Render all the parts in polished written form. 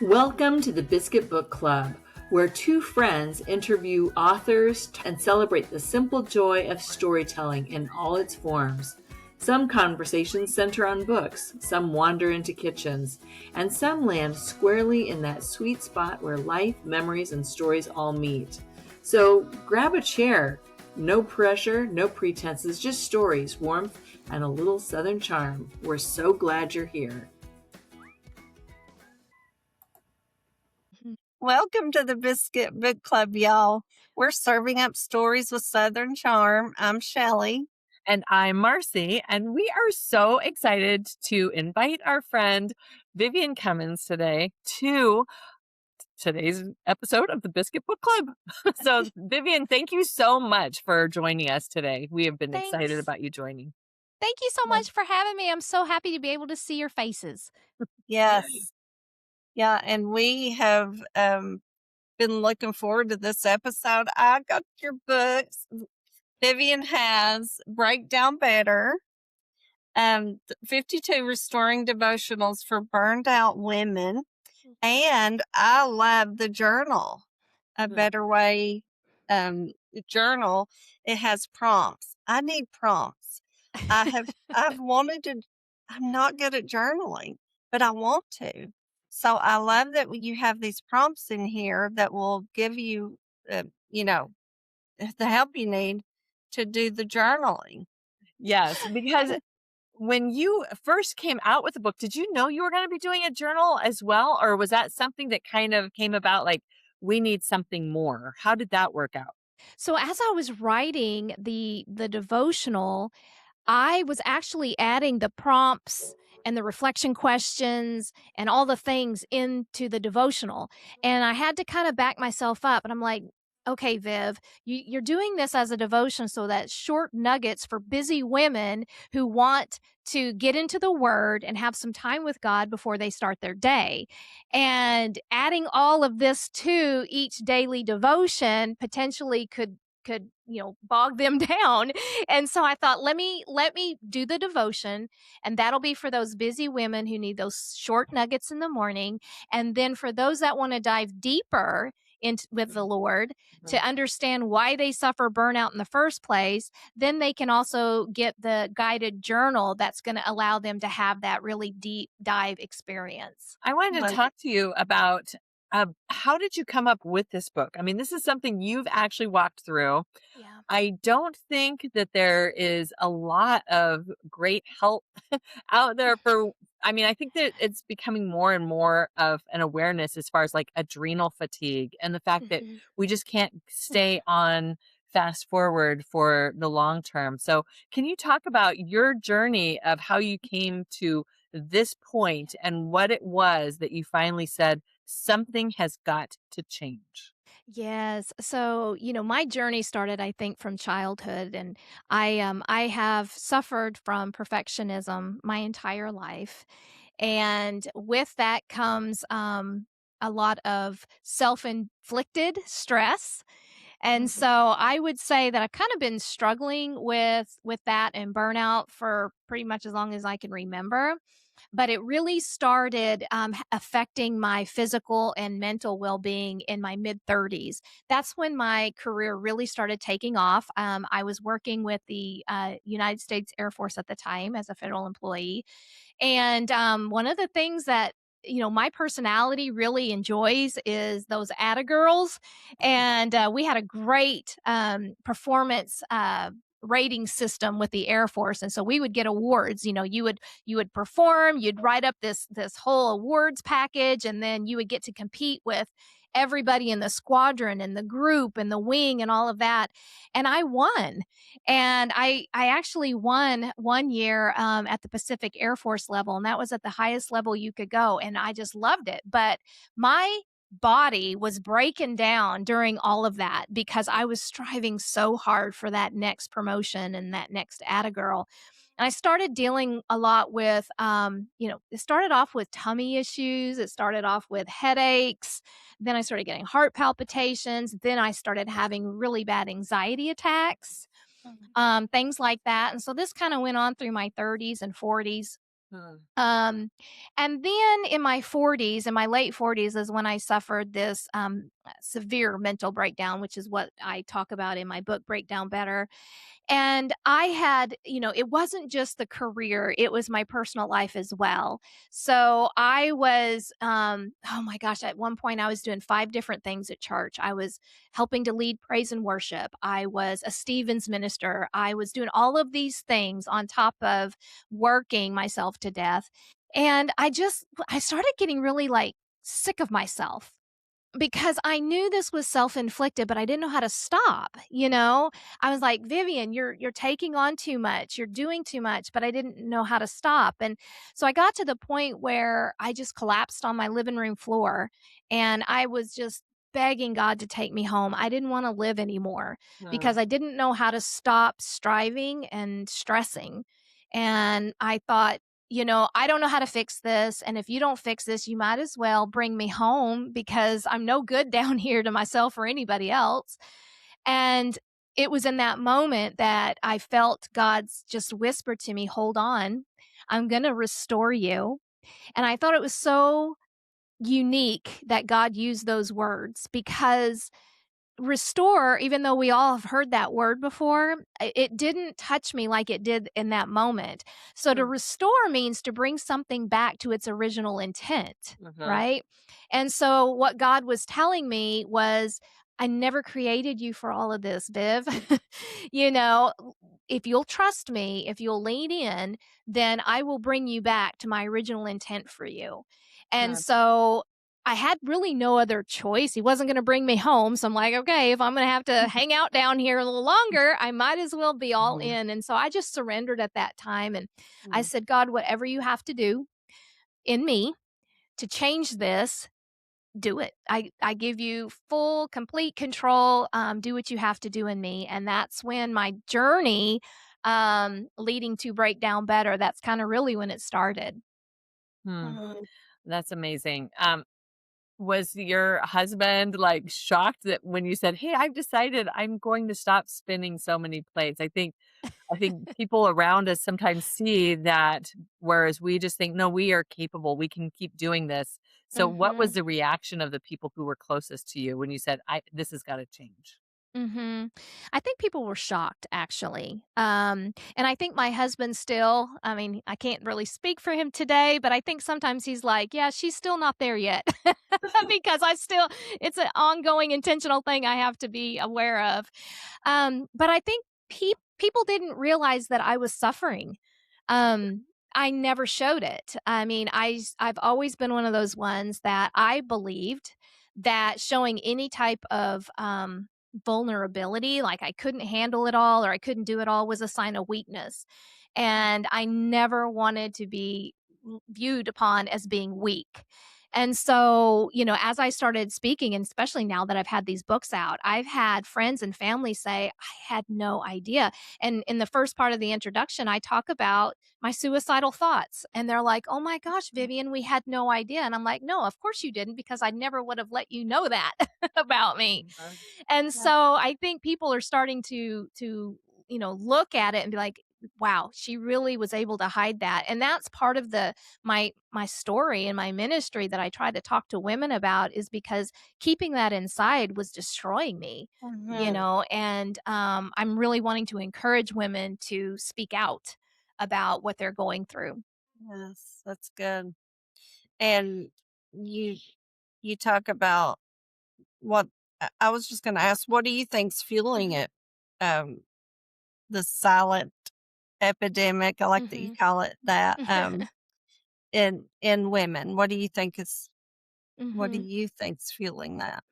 Welcome to the Biscuit Book Club, where two friends interview authors and celebrate the simple joy of storytelling in all its forms. Some conversations center on books, some wander into kitchens, and some land squarely in that sweet spot where life, memories, and stories all meet. So grab a chair. No pressure, no pretenses, just stories, warmth, and a little Southern charm. We're so glad you're here. Welcome to the Biscuit Book Club, y'all. We're serving up stories with Southern charm. I'm Shelley. And I'm Marcy, and we are so excited to invite our friend Vivian Cumins today to today's episode of the Biscuit Book Club. So, Vivian, thank you so much for joining us today. We have been excited Thanks. about you joining. Thank you so much for having me. I'm so happy to be able to see your faces. Yes. Yeah, and we have been looking forward to this episode. I got your books. Vivian has Break Down Better, 52 Restoring Devotionals for Burned Out Women, and I love the journal, A Better Way journal. It has prompts. I need prompts. I've wanted to, I'm not good at journaling, but I want to. So I love that you have these prompts in here that will give you, the help you need to do the journaling. Yes, because when you first came out with the book, did you know you were going to be doing a journal as well? Or was that something that kind of came about like, we need something more? How did that work out? So as I was writing the devotional, I was actually adding the prompts and the reflection questions and all the things into the devotional. And I had to kind of back myself up. And I'm like, okay, Viv, you're doing this as a devotion so that short nuggets for busy women who want to get into the word and have some time with God before they start their day. And adding all of this to each daily devotion potentially could bog them down. And so I thought, let me do the devotion, and that'll be for those busy women who need those short nuggets in the morning. And then for those that want to dive deeper with the Lord to understand why they suffer burnout in the first place, then they can also get the guided journal that's going to allow them to have that really deep dive experience. I wanted to talk to you about how did you come up with this book? I mean, this is something you've actually walked through. Yeah. I don't think that there is a lot of great help out there I think that it's becoming more and more of an awareness as far as like adrenal fatigue and the fact that we just can't stay on fast forward for the long term. So can you talk about your journey of how you came to this point and what it was that you finally said, something has got to change? Yes. So, my journey started, I think, from childhood, and I have suffered from perfectionism my entire life, and with that comes a lot of self-inflicted stress. And so I would say that I've kind of been struggling with that and burnout for pretty much as long as I can remember. But it really started affecting my physical and mental well-being in my mid-30s. That's when my career really started taking off. I was working with the United States Air Force at the time as a federal employee. And one of the things that my personality really enjoys is those Atta girls. And we had a great performance rating system with the Air Force. And so we would get awards. You would perform, you'd write up this whole awards package, and then you would get to compete with everybody in the squadron and the group and the wing and all of that. And I won. And I actually won one year at the Pacific Air Force level, and that was at the highest level you could go. And I just loved it. But my body was breaking down during all of that because I was striving so hard for that next promotion and that next Atta girl. And I started dealing a lot with, it started off with tummy issues. It started off with headaches. Then I started getting heart palpitations. Then I started having really bad anxiety attacks, things like that. And so this kind of went on through my 30s and 40s. Hmm. Um, and then in my 40s, in my late 40s, is when I suffered this severe mental breakdown, which is what I talk about in my book, Breakdown Better. And I had, it wasn't just the career, it was my personal life as well. So I was, oh my gosh, at one point I was doing 5 different things at church. I was helping to lead praise and worship. I was a Stevens minister. I was doing all of these things on top of working myself to death. And I started getting really like sick of myself because I knew this was self-inflicted, but I didn't know how to stop. I was like, "Vivian, you're taking on too much. You're doing too much," but I didn't know how to stop. And so I got to the point where I just collapsed on my living room floor and I was just begging God to take me home. I didn't want to live anymore Hmm. because I didn't know how to stop striving and stressing. And I thought, I don't know how to fix this. And if you don't fix this, you might as well bring me home because I'm no good down here to myself or anybody else. And it was in that moment that I felt God's just whisper to me, hold on, I'm going to restore you. And I thought it was so unique that God used those words because restore, even though we all have heard that word before, it didn't touch me like it did in that moment. So to Hmm. restore means to bring something back to its original intent, Uh-huh. right? And so what God was telling me was, I never created you for all of this, Viv. you know, if you'll trust me, if you'll lean in, then I will bring you back to my original intent for you. And Huh. so I had really no other choice. He wasn't gonna bring me home, so I'm like, "Okay, if I'm gonna have to hang out down here a little longer, I might as well be all Mhm. in," and so I just surrendered at that time, and I Hmm. said, "God, whatever you have to do in me to change this, do it. I give you full, complete control, do what you have to do in me," and that's when my journey, leading to Breakdown Better, that's kinda really when it started. Hmm. Mhm. That's amazing. Was your husband like shocked that when you said, "Hey, I've decided I'm going to stop spinning so many plates"? I think people around us sometimes see that, whereas we just think, "No, we are capable. We can keep doing this." So, what was Mhm. the reaction of the people who were closest to you when you said, "I this has got to change"? Mhm. I think people were shocked, actually. And I think my husband still, I mean, I can't really speak for him today, but I think sometimes he's like, yeah, she's still not there yet. because it's an ongoing intentional thing I have to be aware of. But I think people didn't realize that I was suffering. I never showed it. I mean, I've always been one of those ones that I believed that showing any type of vulnerability, like I couldn't handle it all or I couldn't do it all, was a sign of weakness. And I never wanted to be viewed upon as being weak. And so, as I started speaking, and especially now that I've had these books out, I've had friends and family say, I had no idea. And in the first part of the introduction, I talk about my suicidal thoughts. And they're like, oh my gosh, Vivian, we had no idea. And I'm like, no, of course you didn't, because I never would have let you know that about me. Uh, And yeah. so I think people are starting to look at it and be like, wow, she really was able to hide that. And that's part of my story and my ministry that I try to talk to women about, is because keeping that inside was destroying me. Mhm. And I'm really wanting to encourage women to speak out about what they're going through. Yes, that's good. And you you talk about what I was just going to ask, what do you think's fueling it? Um, the silent epidemic, I like that you Mhm. call it that. In women, what do Mhm. you think's fueling that?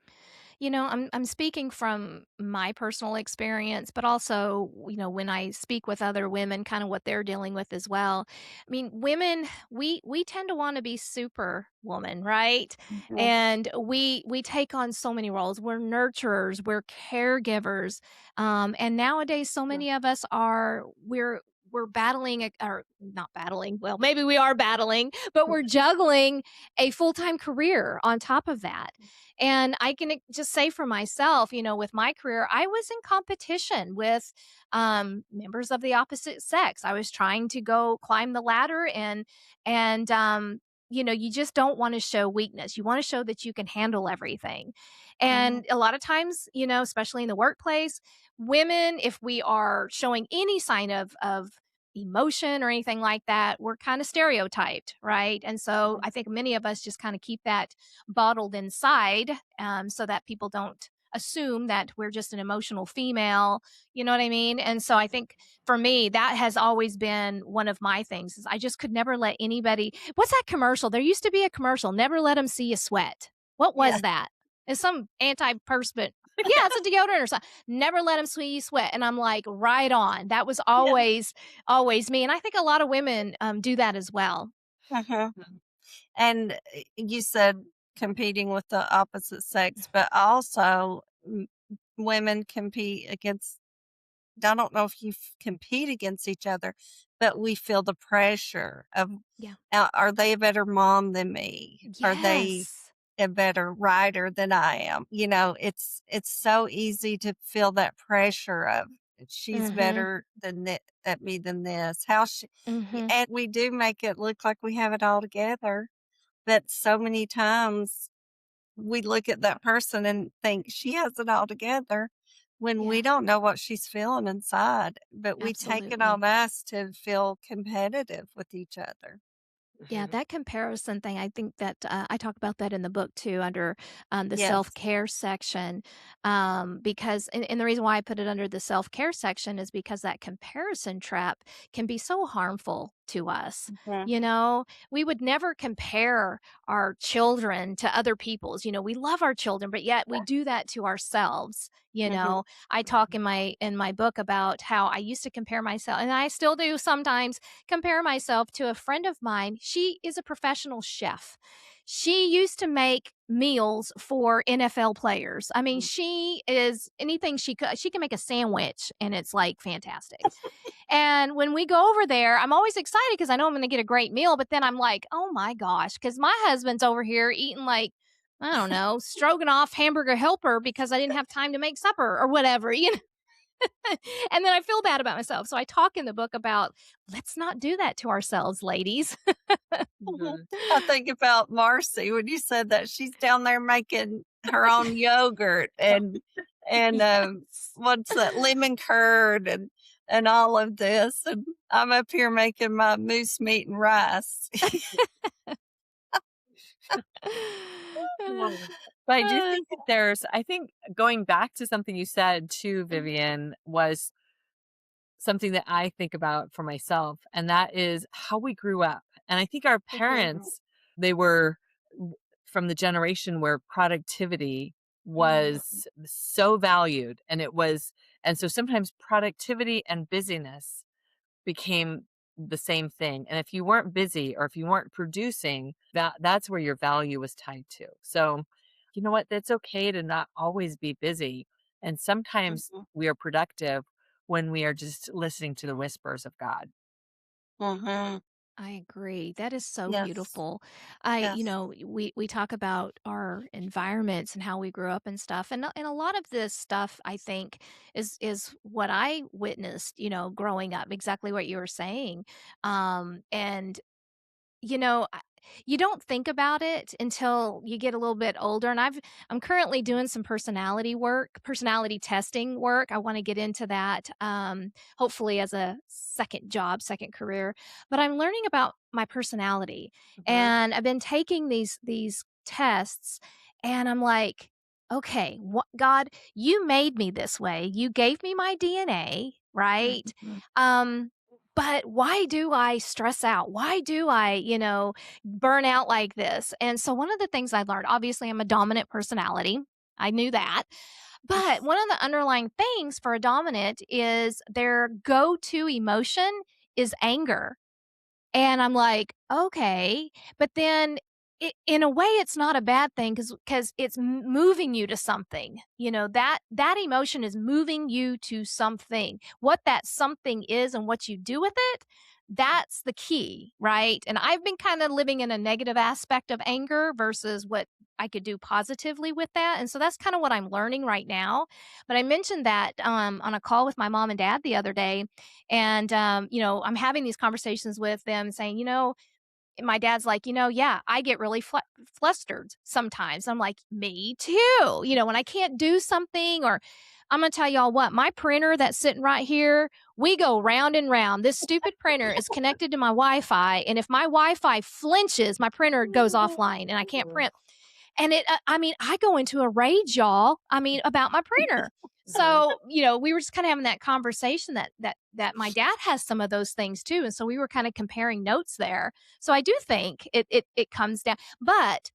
I'm speaking from my personal experience, but also, when I speak with other women, kind of what they're dealing with as well. I mean, women, we tend to want to be super woman, right? Mhm. And we take on so many roles. We're nurturers, we're caregivers. And nowadays so Yeah. many of us are we're we're battling or not battling, well, maybe we are battling, but we're juggling a full-time career on top of that. And I can just say for myself, with my career, I was in competition with members of the opposite sex. I was trying to go climb the ladder, and you just don't want to show weakness. You want to show that you can handle everything. Mhm. And a lot of times, especially in the workplace, women, if we are showing any sign of emotion or anything like that, we're kind of stereotyped, right? And so I think many of us just kind of keep that bottled inside, so that people don't assume that we're just an emotional female. You know what I mean? And so I think for me, that has always been one of my things is I just could never let anybody. What's that commercial? There used to be a commercial, never let them see you sweat. What Yeah. was that? It's some antiperspirant. Yeah, it's a deodorant or something. Never let them see you sweat. And I'm like, right on. That was Yeah. always me. And I think a lot of women do that as well. Mhm. And you said competing with the opposite sex, but also women compete against, I don't know if you compete against each other, but we feel the pressure of, Yeah. are they a better mom than me? Are they Yes. a better writer than I am? It's so easy to feel that pressure of she's Mhm. better at me than this. How she, Mhm. and we do make it look like we have it all together. But so many times we look at that person and think she has it all together when we Yeah. don't know what she's feeling inside. But we take it Absolutely. on us to feel competitive with each other. Yeah, that comparison thing, I think that I talk about that in the book too, under the self Yes. care section. Because, and the reason why I put it under the self care section is because that comparison trap can be so harmful to us. Hmm. We would never compare our children to other people's. We love our children, but yet we do that to ourselves. Hmm. I talk in my book about how I used to compare myself, and I still do sometimes compare myself to a friend of mine. She is a professional chef. She used to make meals for NFL players. I mean, she is anything she can make a sandwich and it's like fantastic. And when we go over there, I'm always excited because I know I'm going to get a great meal, but then I'm like, "Oh my gosh," cuz my husband's over here eating like I don't know, stroganoff hamburger helper because I didn't have time to make supper or whatever. And then I feel bad about myself. So I talk in the book about let's not do that to ourselves, ladies. Mhm. Mhm. I think about Marcy when you said that she's down there making her own yogurt and Yes. what's that, lemon curd and all of this, and I'm up here making my moose meat and rice. Yeah. But I do think that I think going back to something you said too, Vivian, was something that I think about for myself, and that is how we grew up. And I think our Mhm. parents, they were from the generation where productivity Mm, was so valued, and so sometimes productivity and busyness became the same thing. And if you weren't busy or if you weren't producing, that's where your value was tied to. So, you know what? That's okay to not always be busy. And sometimes Mhm. we are productive when we are just listening to the whispers of God. Mhm. I agree. That is so Yes. beautiful. Yes. We talk about our environments and how we grew up and stuff, and a lot of this stuff I think is what I witnessed, growing up. Exactly what you were saying, and You know, I you don't think about it until you get a little bit older, and I'm currently doing some personality testing work. I wanna get into that, hopefully as a second job, second career, but I'm learning about my personality, Mhm. and I've been taking these tests, and I'm like, "Okay, what God, you made me this way. You gave me my DNA, right? Mhm. Um, but why do I stress out? Why do I, burn out like this?" And so one of the things I learned, obviously I'm a dominant personality. I knew that. But one of the underlying things for a dominant is their go-to emotion is anger. And I'm like, okay. But then in a way, it's not a bad thing because it's moving you to something. That emotion is moving you to something. What that something is and what you do with it, that's the key, right? And I've been kind of living in a negative aspect of anger versus what I could do positively with that. And so that's kind of what I'm learning right now. But I mentioned that on a call with my mom and dad the other day. And, I'm having these conversations with them saying, my dad's like, yeah, I get really flustered sometimes. I'm like, me too. When I can't do something, or I'm going to tell y'all what, my printer that's sitting right here, we go round and round. This stupid printer is connected to my Wi-Fi. And if my Wi-Fi flinches, my printer goes offline and I can't print. And I go into a rage, y'all. About my printer. So, we were just kind of having that conversation that my dad has some of those things too. And so we were kind of comparing notes there. So I do think it comes down, but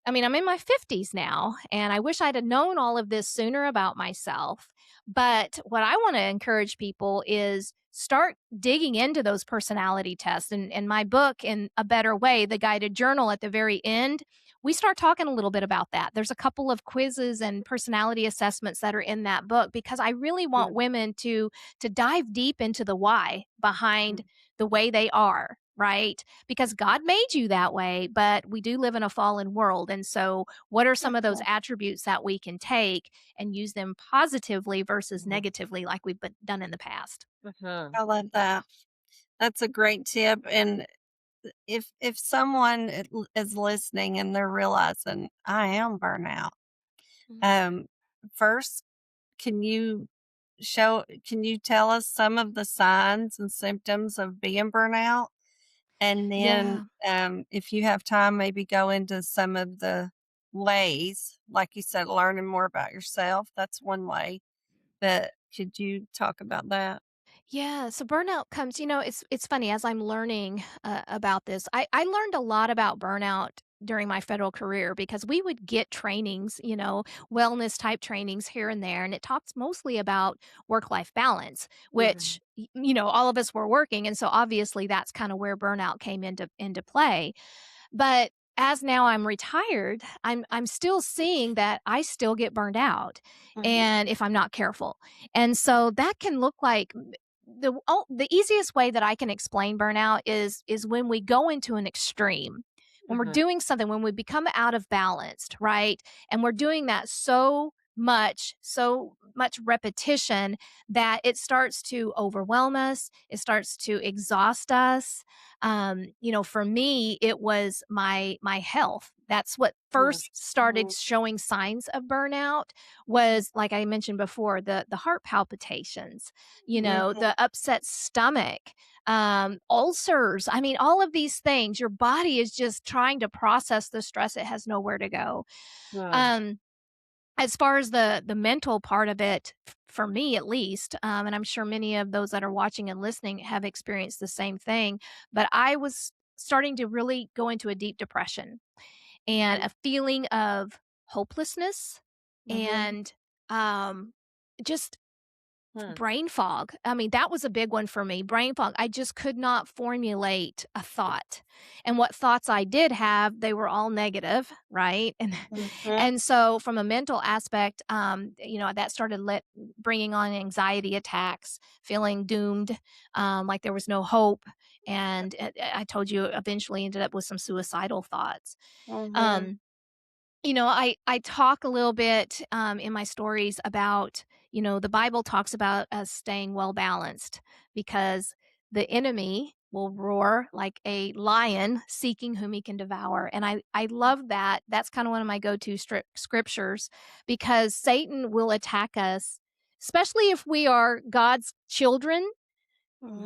I'm in my 50s now, and I wish I'd have known all of this sooner about myself. But what I want to encourage people is start digging into those personality tests. And my book, In a Better Way, the guided journal at the very end, we start talking a little bit about that. There's a couple of quizzes and personality assessments that are in that book because I really want women to dive deep into the why behind the way they are, right? Because God made you that way, but we do live in a fallen world. And so, what are some of those attributes that we can take and use them positively versus negatively, like we've done in the past? I love that. That's a great tip. And if someone is listening and they're realizing I am burnout, um, first, can you tell us some of the signs and symptoms of being burnout? And then, if you have time, maybe go into some of the ways, like you said, learning more about yourself. That's one way. But could you talk about that? Yeah, so burnout comes, it's funny as I'm learning about this. I learned a lot about burnout during my federal career because we would get trainings, wellness type trainings here and there, and it talks mostly about work-life balance, which all of us were working, and so obviously that's kind of where burnout came into play. But as now I'm retired, I'm still seeing that I still get burned out, and if I'm not careful. And so that can look like the easiest way that I can explain burnout is when we go into an extreme. When we're doing something, when we become out of balance, right? And we're doing that so much repetition that it starts to overwhelm us. It starts to exhaust us. For me, it was my health. That's what first started showing signs of burnout was, like I mentioned before, the heart palpitations, the upset stomach, ulcers. All of these things, your body is just trying to process the stress. It has nowhere to go. Um, as far as the mental part of it, for me at least, and I'm sure many of those that are watching and listening have experienced the same thing, but I was starting to really go into a deep depression and a feeling of hopelessness and just brain fog. That was a big one for me. Brain fog. I just could not formulate a thought. And what thoughts I did have, they were all negative, right? And so from a mental aspect, that started bringing on anxiety attacks, feeling doomed, like there was no hope. And I told you eventually ended up with some suicidal thoughts. Um, I talk a little bit in my stories about, the Bible talks about us staying well balanced because the enemy will roar like a lion seeking whom he can devour. And I love that. That's kind of one of my go-to scriptures because Satan will attack us, especially if we are God's children.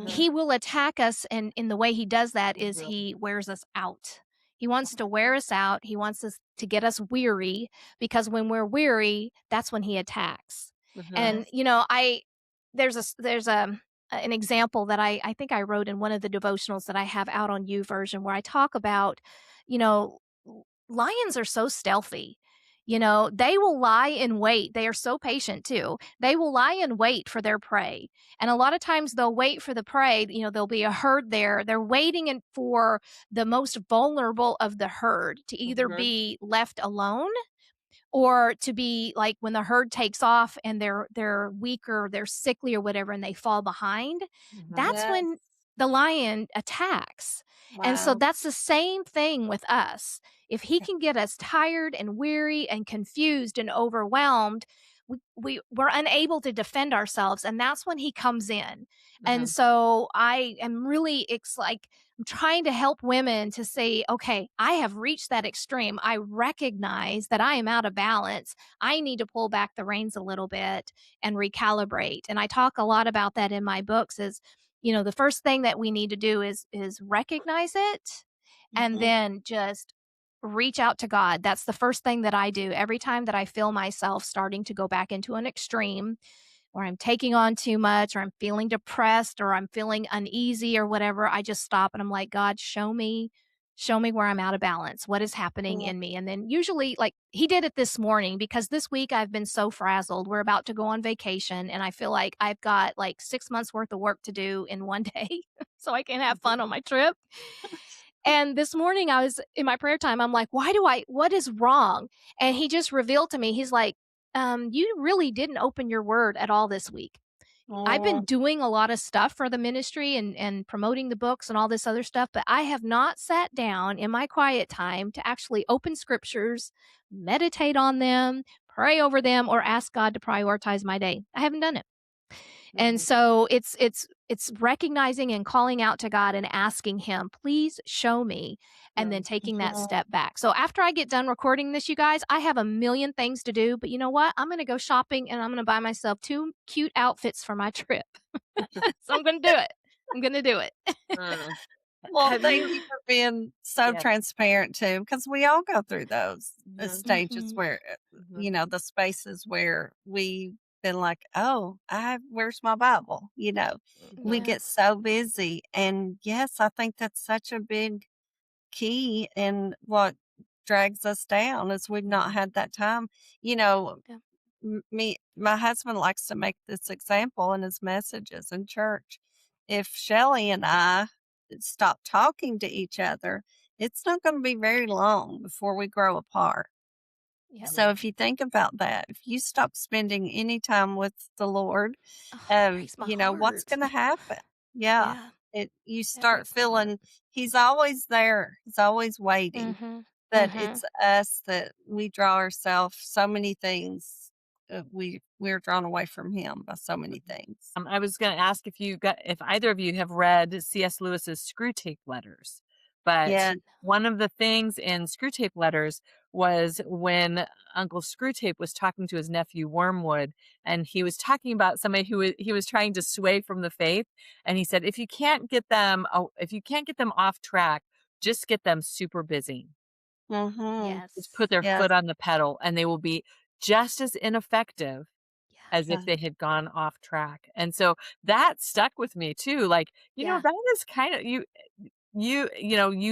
He will attack us, and in the way he does that is he wears us out. He wants to wear us out. He wants us to get us weary because when we're weary, that's when he attacks. And there's an example that I think I wrote in one of the devotionals that I have out on YouVersion where I talk about, lions are so stealthy. They will lie in wait. They are so patient too. They will lie in wait for their prey. And a lot of times they'll wait for the prey. There'll be a herd there. They're waiting for the most vulnerable of the herd to either Mhm. be left alone or to be like when the herd takes off and they're weaker, they're sickly or whatever, and they fall behind. Mhm. That's Yes. when the lion attacks. And so Wow. that's the same thing with us. If he can get us tired and weary and confused and overwhelmed, we're unable to defend ourselves, and that's when he comes in. And Mhm. so I am really, it's like I'm trying to help women to say, okay, I have reached that extreme. I recognize that I am out of balance. I need to pull back the reins a little bit and recalibrate. And I talk a lot about that in my books is, the first thing that we need to do is recognize it and Mhm. then just reach out to God. That's the first thing that I do every time that I feel myself starting to go back into an extreme or I'm taking on too much or I'm feeling depressed or I'm feeling uneasy or whatever. I just stop and I'm like, God, show me where I'm out of balance. What is happening Yeah. in me? And then usually like he did it this morning because this week I've been so frazzled. We're about to go on vacation and I feel like I've got like 6 months worth of work to do in one day so I can have fun on my trip. And this morning I was in my prayer time, I'm like, what is wrong? And he just revealed to me, he's like, you really didn't open your word at all this week. I've been Oh. doing a lot of stuff for the ministry and promoting the books and all this other stuff, but I have not sat down in my quiet time to actually open scriptures, meditate on them, pray over them, or ask God to prioritize my day. I haven't done it. And Mhm. so it's recognizing and calling out to God and asking him, "Please show me," and then taking that Mhm. step back. So after I get done recording this, you guys, I have a million things to do, but you know what? I'm going to go shopping and I'm going to buy myself 2 cute outfits for my trip. So I'm going to do it. I'm going to do it. Mm. Well, Have thank you you for being so Yeah. transparent too, because we all go through those Mhm. stages Mhm. where, Mhm. the spaces where we've been like, oh, where's my Bible? We Mhm. Yeah. get so busy. And yes, I think that's such a big key in what drags us down is we've not had that time. You know, Yeah. my husband likes to make this example in his messages in church. If Shelley and I stop talking to each other, it's not going to be very long before we grow apart. Yep. So Mhm. if you think about that, if you stop spending any time with the Lord, Oh, it breaks my what's heart. going to happen? Yeah. Yeah, You that start breaks my heart. feeling he's always there. He's always waiting, Mhm. but Mhm. it's us that we draw ourselves so many things. We're drawn away from him by so many Mhm. things. I was going to ask if either of you have read C.S. Lewis's Screw Tape Letters, but Yeah. one of the things in Screw Tape Letters was when Uncle Screwtape was talking to his nephew Wormwood, and he was talking about somebody he was trying to sway from the faith, and he said, if you can't get them off track, just get them super busy. Mm-hmm. Just put Yes. their Yes. foot on the pedal, and they will be just as ineffective as if Yes. they had gone off track. And so that stuck with me too. Like, Yeah. that is kind of you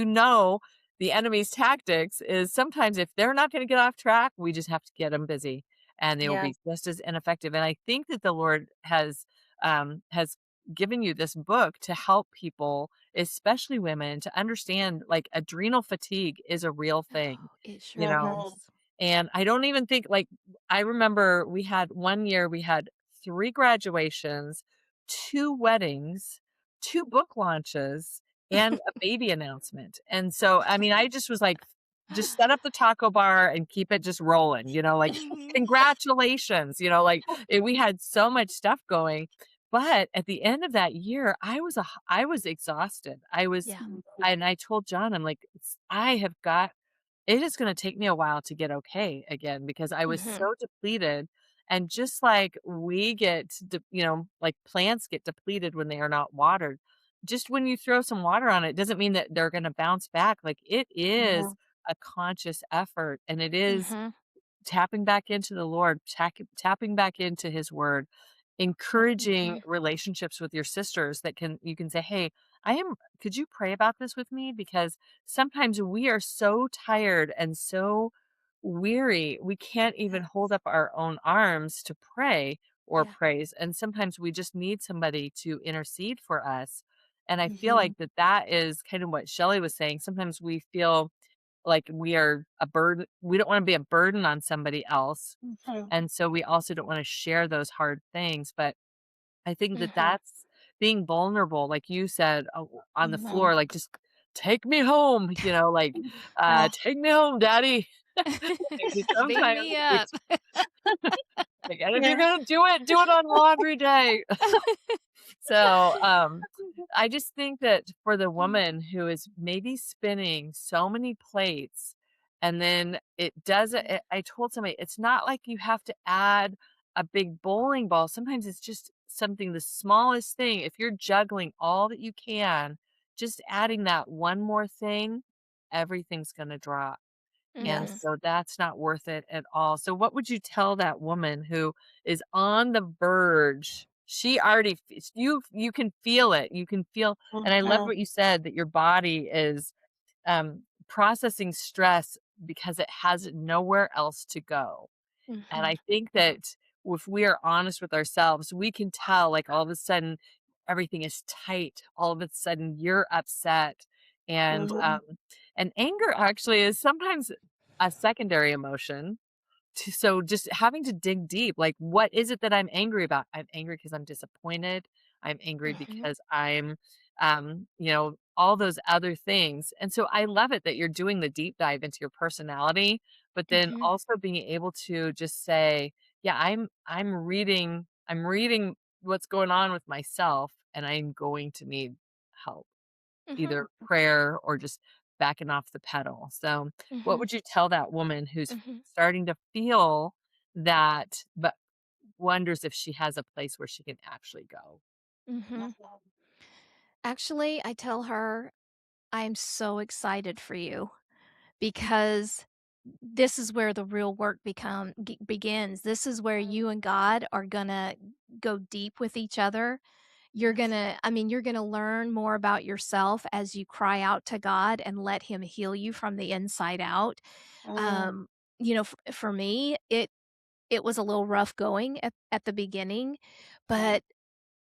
know, the enemy's tactics is sometimes if they're not going to get off track, we just have to get them busy and they will Yes. be just as ineffective. And I think that the Lord has given you this book to help people, especially women, to understand like adrenal fatigue is a real thing, Oh, it you sure know. Mm-hmm. is. And I don't even think like I remember one year we had 3 graduations, 2 weddings, 2 book launches, and a baby announcement. And so, I mean, I just was like, just set up the taco bar and keep it just rolling, like Mhm. congratulations, like we had so much stuff going. But at the end of that year, I was exhausted. Yeah. And I told John, I'm like, I have got it is gonna take me a while to get okay again because I was Mhm. so depleted, and just like we get like plants get depleted when they are not watered, just when you throw some water on it doesn't mean that they're gonna bounce back, like, it is a conscious effort, and it is Mhm. tapping back into the Lord, tapping back into his word, encouraging Mhm. relationships with your sisters that you can say, "Hey, could you pray about this with me?" Because sometimes we are so tired and so weary, we can't even hold up our own arms to pray or Yeah. praise. And sometimes we just need somebody to intercede for us. And I feel Mhm. like that is kind of what Shelley was saying. Sometimes we feel like we are a burden. We don't want to be a burden on somebody else. Mhm. And so we also don't want to share those hard things. But I think Mhm. that's being vulnerable, like you said, on the Mhm. floor, like, "Just take me home," like, Yeah. "Take me home, daddy." Maybe Beam sometimes me we up. like, "And if you're Yeah. gonna do it on laundry day." So, I just think that for the woman who is maybe spinning so many plates and then it doesn't I told somebody, it's not like you have to add a big bowling ball. Sometimes it's just something, the smallest thing. If you're juggling all that you can, just adding that one more thing, everything's gonna drop. And Mhm. Yes. so that's not worth it at all. So what would you tell that woman who is on the verge? She already you can feel it. You can feel, and I love Mhm. what you said, that your body is processing stress because it has nowhere else to go. And Mhm. I think that if we are honest with ourselves, we can tell, like, all of a sudden everything is tight. All of a sudden you're upset. And Mhm. and anger actually is sometimes a secondary emotion. So just having to dig deep, like, what is it that I'm angry about? I'm angry because I'm disappointed. I'm angry Mhm. because I'm, all those other things. And so I love it that you're doing the deep dive into your personality, but then Mhm. also being able to just say, yeah, I'm reading what's going on with myself, and I'm going to need help, Mhm. either prayer or just backing off the pedal. So, what Mhm. would you tell that woman who's Mhm. starting to feel that, but wonders if she has a place where she can actually go? Mhm. Actually, I tell her, "I'm so excited for you because this is where the real work begins. This is where you and God are gonna go deep with each other. You're gonna learn more about yourself as you cry out to God and let Him heal you from the inside out." Mhm. Um, for me, it was a little rough going at the beginning, but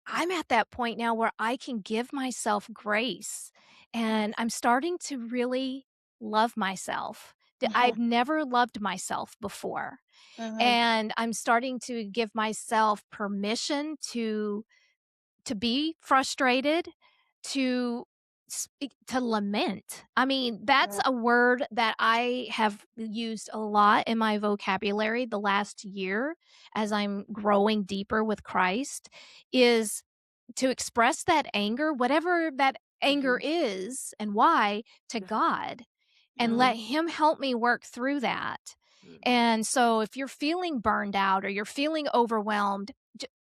I'm at that point now where I can give myself grace, and I'm starting to really love myself. Mhm. I've never loved myself before, Mhm. and I'm starting to give myself permission to be frustrated, to to lament. I mean, that's Mhm. a word that I have used a lot in my vocabulary the last year as I'm growing deeper with Christ, is to express that anger, whatever that anger Mhm. is and why, to God and Mhm. let Him help me work through that. Mhm. And so if you're feeling burned out or you're feeling overwhelmed,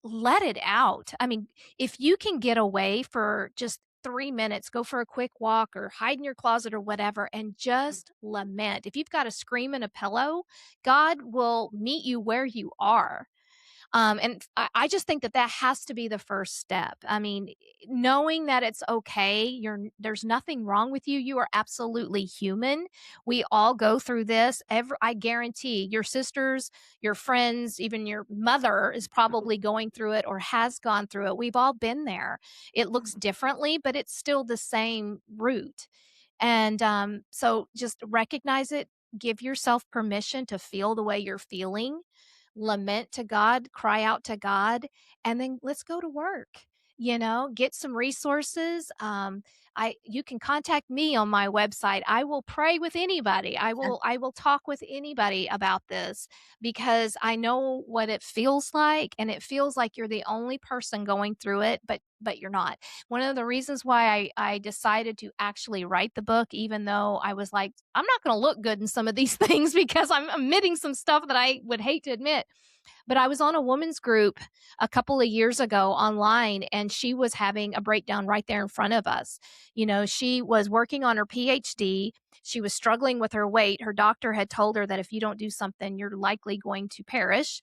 let it out. I mean, if you can get away for just 3 minutes, go for a quick walk or hide in your closet or whatever, and just lament. If you've got a scream and a pillow, God will meet you where you are. And I just think that that has to be the first step. I mean, knowing that it's okay, there's nothing wrong with you. You are absolutely human. We all go through this. I guarantee your sisters, your friends, even your mother is probably going through it or has gone through it. We've all been there. It looks differently, but it's still the same root. And so just recognize it. Give yourself permission to feel the way you're feeling, lament to God, cry out to God, and then let's go to work. Get some resources. You can contact me on my website. I will pray with anybody. I will talk with anybody about this because I know what it feels like, and it feels like you're the only person going through it, but you're not. One of the reasons why I decided to actually write the book, even though I was like, I'm not going to look good in some of these things because I'm admitting some stuff that I would hate to admit. But I was on a women's group a couple of years ago online, and she was having a breakdown right there in front of us. She was working on her PhD. She was struggling with her weight. Her doctor had told her that if you don't do something, you're likely going to perish.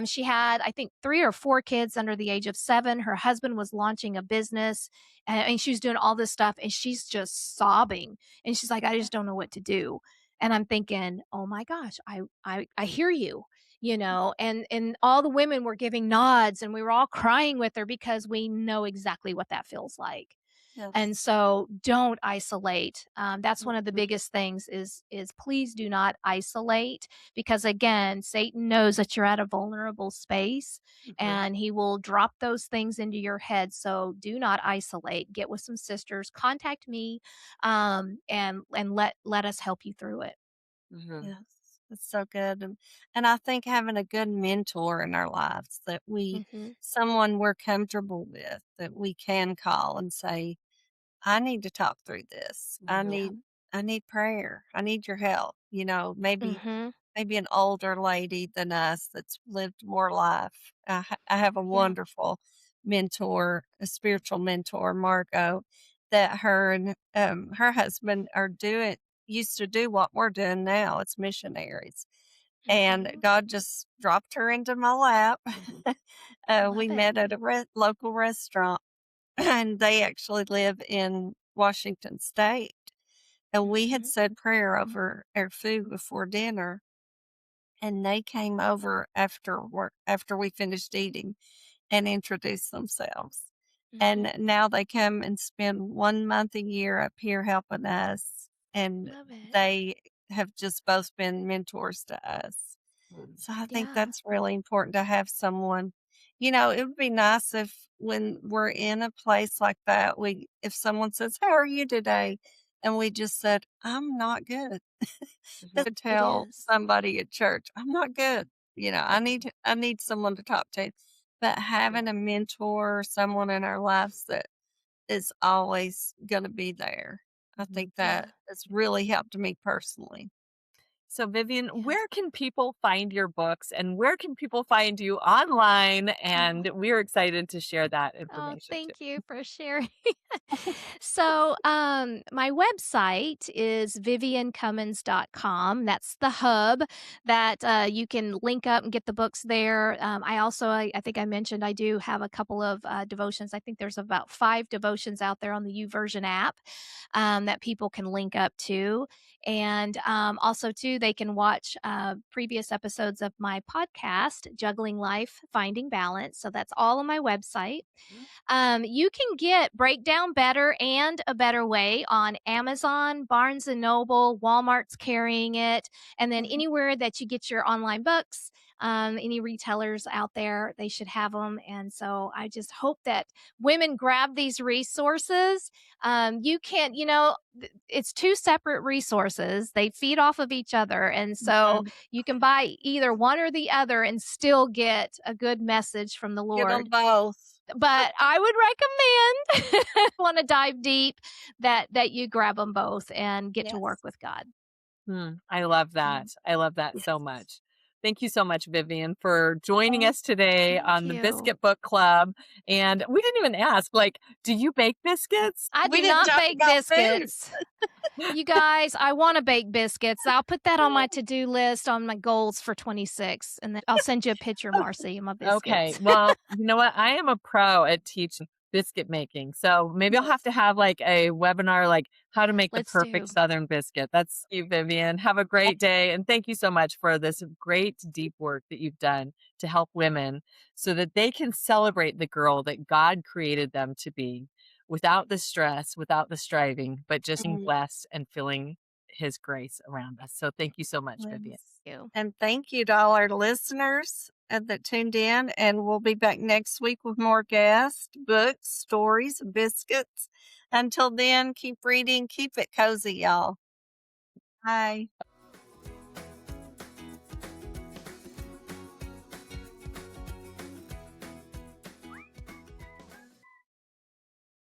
She had, I think, 3 or 4 kids under the age of 7. Her husband was launching a business, and she was doing all this stuff, and she's just sobbing. And she's like, I just don't know what to do. And I'm thinking, oh my gosh, I hear you, and all the women were giving nods and we were all crying with her because we know exactly what that feels like. And Yes. so don't isolate. That's one of the Mhm. biggest things is please do not isolate, because again, Satan knows that you're at a vulnerable space Mhm. and he will drop those things into your head. So do not isolate. Get with some sisters, contact me, and let us help you through it. Mhm. Yes, it's so good. And I think having a good mentor in our lives Hmm. someone we're comfortable with, that we can call and say, I need to talk through this. Mhm. Yeah. I need prayer. I need your help. Hmm. Maybe an older lady than us that's lived more life. I have a Yeah. wonderful mentor, a spiritual mentor, Margot, that her and her husband used to do what we're doing now. It's missionaries. And Hmm. God just dropped her into my lap. We Love it. met at a local restaurant, and they actually live in Washington State. And we had Hmm. said prayer over our food before dinner, and they came over after we finished eating and introduced themselves. Hmm. And now they come and spend 1 month a year up here helping us. And Love it. they have just both been mentors to us. So I think Yeah. that's really important to have someone. It would be nice if when we're in a place like that, if someone says, "How are you today?" and we just said, "I'm not good." Mhm. That's to It tell is. somebody at church, "I'm not good." I need someone to talk to. But having a mentor or someone in our lives that is always going to be there, I Mhm. think Yeah. that has really helped me personally. So, Vivian, Yes. where can people find your books and where can people find you online? And we're excited to share that Oh, information too. thank you for sharing. So, my website is viviancummins.com. That's the hub that you can link up and get the books there. I think I mentioned I do have a couple of devotions. I think there's about 5 devotions out there on the YouVersion app that people can link up to. And also, too, they can watch previous episodes of my podcast, Juggling Life, Finding Balance. So that's all on my website. You can get Breakdown Better and A Better Way on Amazon, Barnes and Noble, Walmart's carrying it, and then Mhm. anywhere that you get your online books. Any retailers out there, they should have them. And so I just hope that women grab these resources. You can't, it's 2 separate resources. They feed off of each other. And so Mhm. you can buy either one or the other and still get a good message from the Get them Lord. both. But I would recommend want to dive deep that you grab them both and get to work Yes. with God. I love that. Mm. I love that so Yes. much. Thank you so much, Vivian, for joining Oh, us today Thank on the you. Biscuit Book Club. And we didn't even ask, like, do you bake biscuits? I we do didn't not talk bake about food. biscuits. You guys, I want to bake biscuits. I'll put that on my to-do list on my goals for 26, and then I'll send you a picture, Marcy, of my Okay. biscuits. Well, you know what? I am a pro at teaching biscuit making. So maybe I'll have Yes. to have like a webinar, like how to make the Let's perfect do. Southern biscuit. That's you, Vivian. Have a great day. And thank you so much for this great deep work that you've done to help women so that they can celebrate the girl that God created them to be without the stress, without the striving, but just being Mhm. blessed and feeling his grace around us. So thank you so much, Vivian. Yes. You. And thank you to all our listeners that tuned in. And we'll be back next week with more guests, books, stories, biscuits. Until then, keep reading, keep it cozy, y'all. Bye.